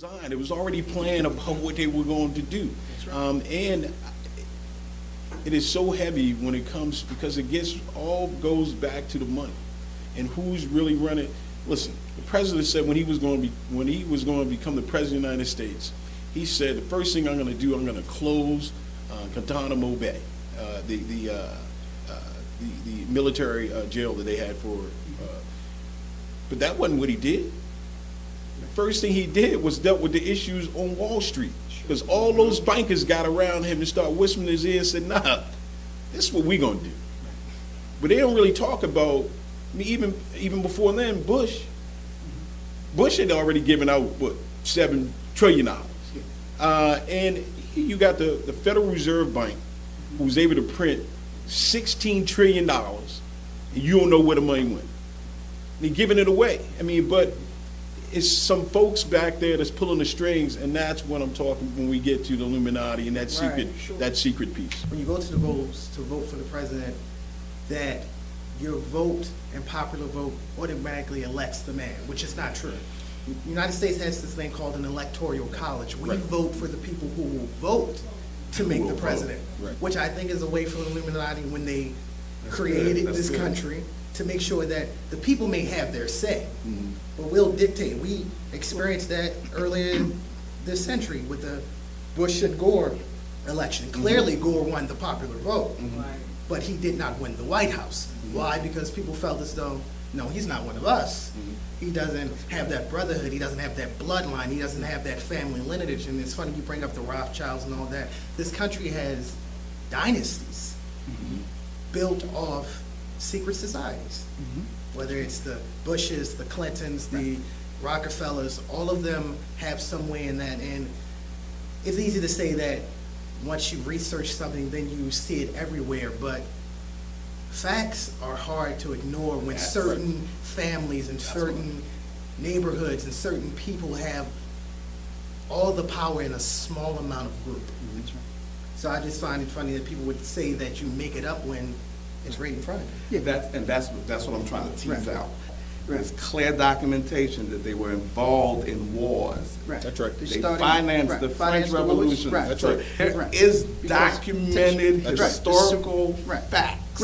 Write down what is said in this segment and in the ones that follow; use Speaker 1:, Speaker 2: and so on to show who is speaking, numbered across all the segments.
Speaker 1: designed. It was already planned about what they were going to do. And it is so heavy when it comes, because it goes back to the money and who's really running. Listen, the president said when he was going to become the president of the United States, he said the first thing I'm going to do, I'm going to close Guantanamo Bay, the military jail that they had for. But that wasn't what he did. The first thing he did was dealt with the issues on Wall Street, because all those bankers got around him and started whispering in his ear and said, "Nah, this is what we're gonna do." But they don't really talk about. I mean, even before then, Bush had already given out what, $7 trillion, and you got the Federal Reserve Bank, who was able to print $16 trillion, and you don't know where the money went. They're giving it away. I mean, but it's some folks back there that's pulling the strings, and that's what I'm talking when we get to the Illuminati and that secret piece.
Speaker 2: When you go to the polls to vote for the president, that your vote and popular vote automatically elects the man, which is not true. The United States has this thing called an electoral college. We vote for the people who will vote to make the president, which I think is a way for the Illuminati when they created this country to make sure that the people may have their say, but we'll dictate. We experienced that earlier this century with the Bush and Gore election. Clearly, Gore won the popular vote, but he did not win the White House. Why? Because people felt as though, no, he's not one of us. He doesn't have that brotherhood. He doesn't have that bloodline. He doesn't have that family lineage. And it's funny you bring up the Rothschilds and all that. This country has dynasties built off secret societies, whether it's the Bushes, the Clintons, the Rockefellers, all of them have some way in that. And it's easy to say that once you research something, then you see it everywhere, but facts are hard to ignore when certain families and certain neighborhoods and certain people have all the power in a small amount of group. So I just find it funny that people would say that you make it up when it's right in front of you.
Speaker 3: Yeah, that's what I'm trying to tease out. There's clear documentation that they were involved in wars.
Speaker 1: That's right.
Speaker 3: They financed the French Revolution.
Speaker 1: That's right.
Speaker 3: There is documented historical facts.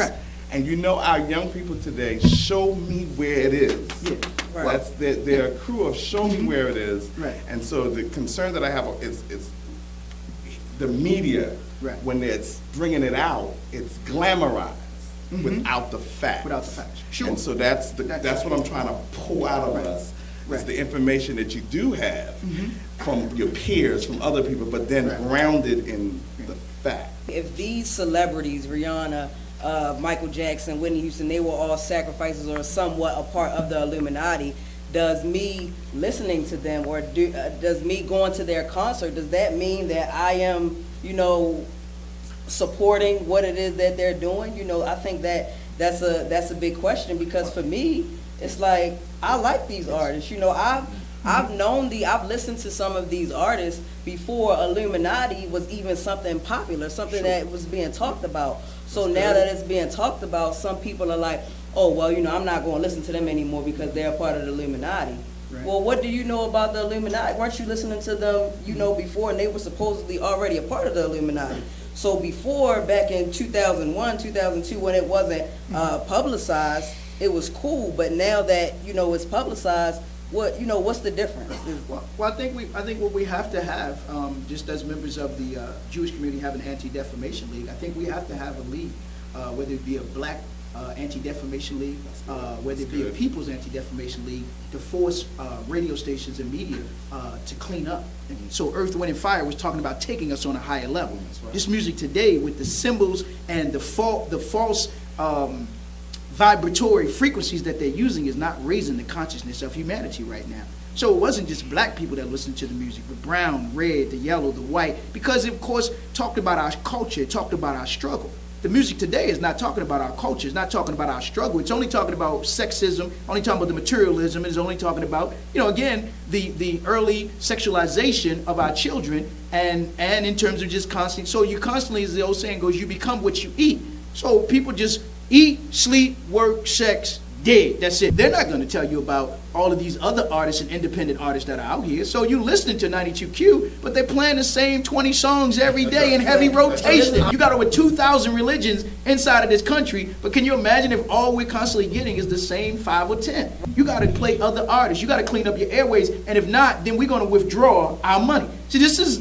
Speaker 3: And you know, our young people today, show me where it is. That's their crew of show me where it is. And so the concern that I have is the media, when it's bringing it out, it's glamorized without the facts. And so that's what I'm trying to pull out of us. Is the information that you do have from your peers, from other people, but then grounded in the fact.
Speaker 4: If these celebrities, Rihanna, Michael Jackson, Whitney Houston, they were all sacrifices or somewhat a part of the Illuminati, does me listening to them or does me going to their concert, does that mean that I am, supporting what it is that they're doing? I think that's a big question, because for me, it's like, I like these artists. I've listened to some of these artists before Illuminati was even something popular, something that was being talked about. So now that it's being talked about, some people are like, oh, well, I'm not going to listen to them anymore because they're a part of the Illuminati. Well, what do you know about the Illuminati? Weren't you listening to them, before, and they were supposedly already a part of the Illuminati? So before, back in 2001, 2002, when it wasn't publicized, it was cool. But now that, it's publicized, what's the difference?
Speaker 5: Well, I think what we have to have, just as members of the Jewish community have an anti-defamation league, I think we have to have a league, whether it be a black anti-defamation league, whether it be a people's anti-defamation league, to force radio stations and media to clean up. So Earth, Wind, and Fire was talking about taking us on a higher level. This music today, with the symbols and the false vibratory frequencies that they're using, is not raising the consciousness of humanity right now. So it wasn't just black people that listened to the music, but brown, red, the yellow, the white, because it, of course, talked about our culture, it talked about our struggle. The music today is not talking about our culture, it's not talking about our struggle, it's only talking about sexism, only talking about the materialism, it's only talking about, again, the early sexualization of our children, and in terms of just constant, so you constantly, as the old saying goes, you become what you eat. So people just eat, sleep, work, sex, Dead. That's it. They're not going to tell you about all of these other artists and independent artists that are out here. So you listening to 92Q, but they're playing the same 20 songs every day in heavy rotation. You got over 2,000 religions inside of this country, but can you imagine if all we're constantly getting is the same 5 or 10? You got to play other artists. You got to clean up your airways, and if not, then we're going to withdraw our money. See, this is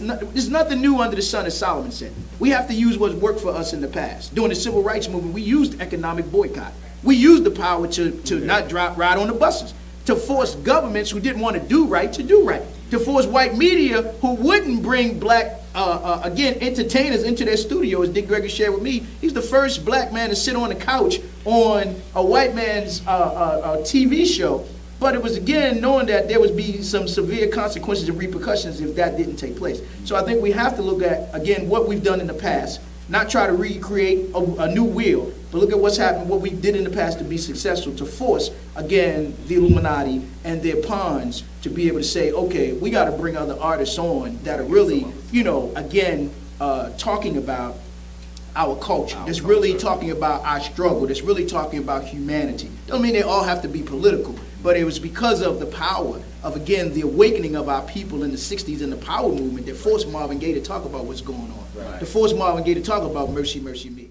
Speaker 5: nothing new under the sun, as Solomon said. We have to use what's worked for us in the past. During the civil rights movement, we used economic boycott. We used the power to not ride on the buses, to force governments who didn't want to do right, to force white media who wouldn't bring black, entertainers into their studios. Dick Gregory shared with me, he's the first black man to sit on the couch on a white man's TV show. But it was, again, knowing that there would be some severe consequences and repercussions if that didn't take place. So I think we have to look at, again, what we've done in the past, not try to recreate a new wheel, but look at what's happened, what we did in the past to be successful, to force, again, the Illuminati and their pawns to be able to say, okay, we got to bring other artists on that are really, talking about our culture, that's really talking about our struggle, that's really talking about humanity. Don't mean they all have to be political, but it was because of the power of, again, the awakening of our people in the 60s and the power movement that forced Marvin Gaye to talk about what's going on. Right. To force Marvin Gaye to talk about Mercy, Mercy Me.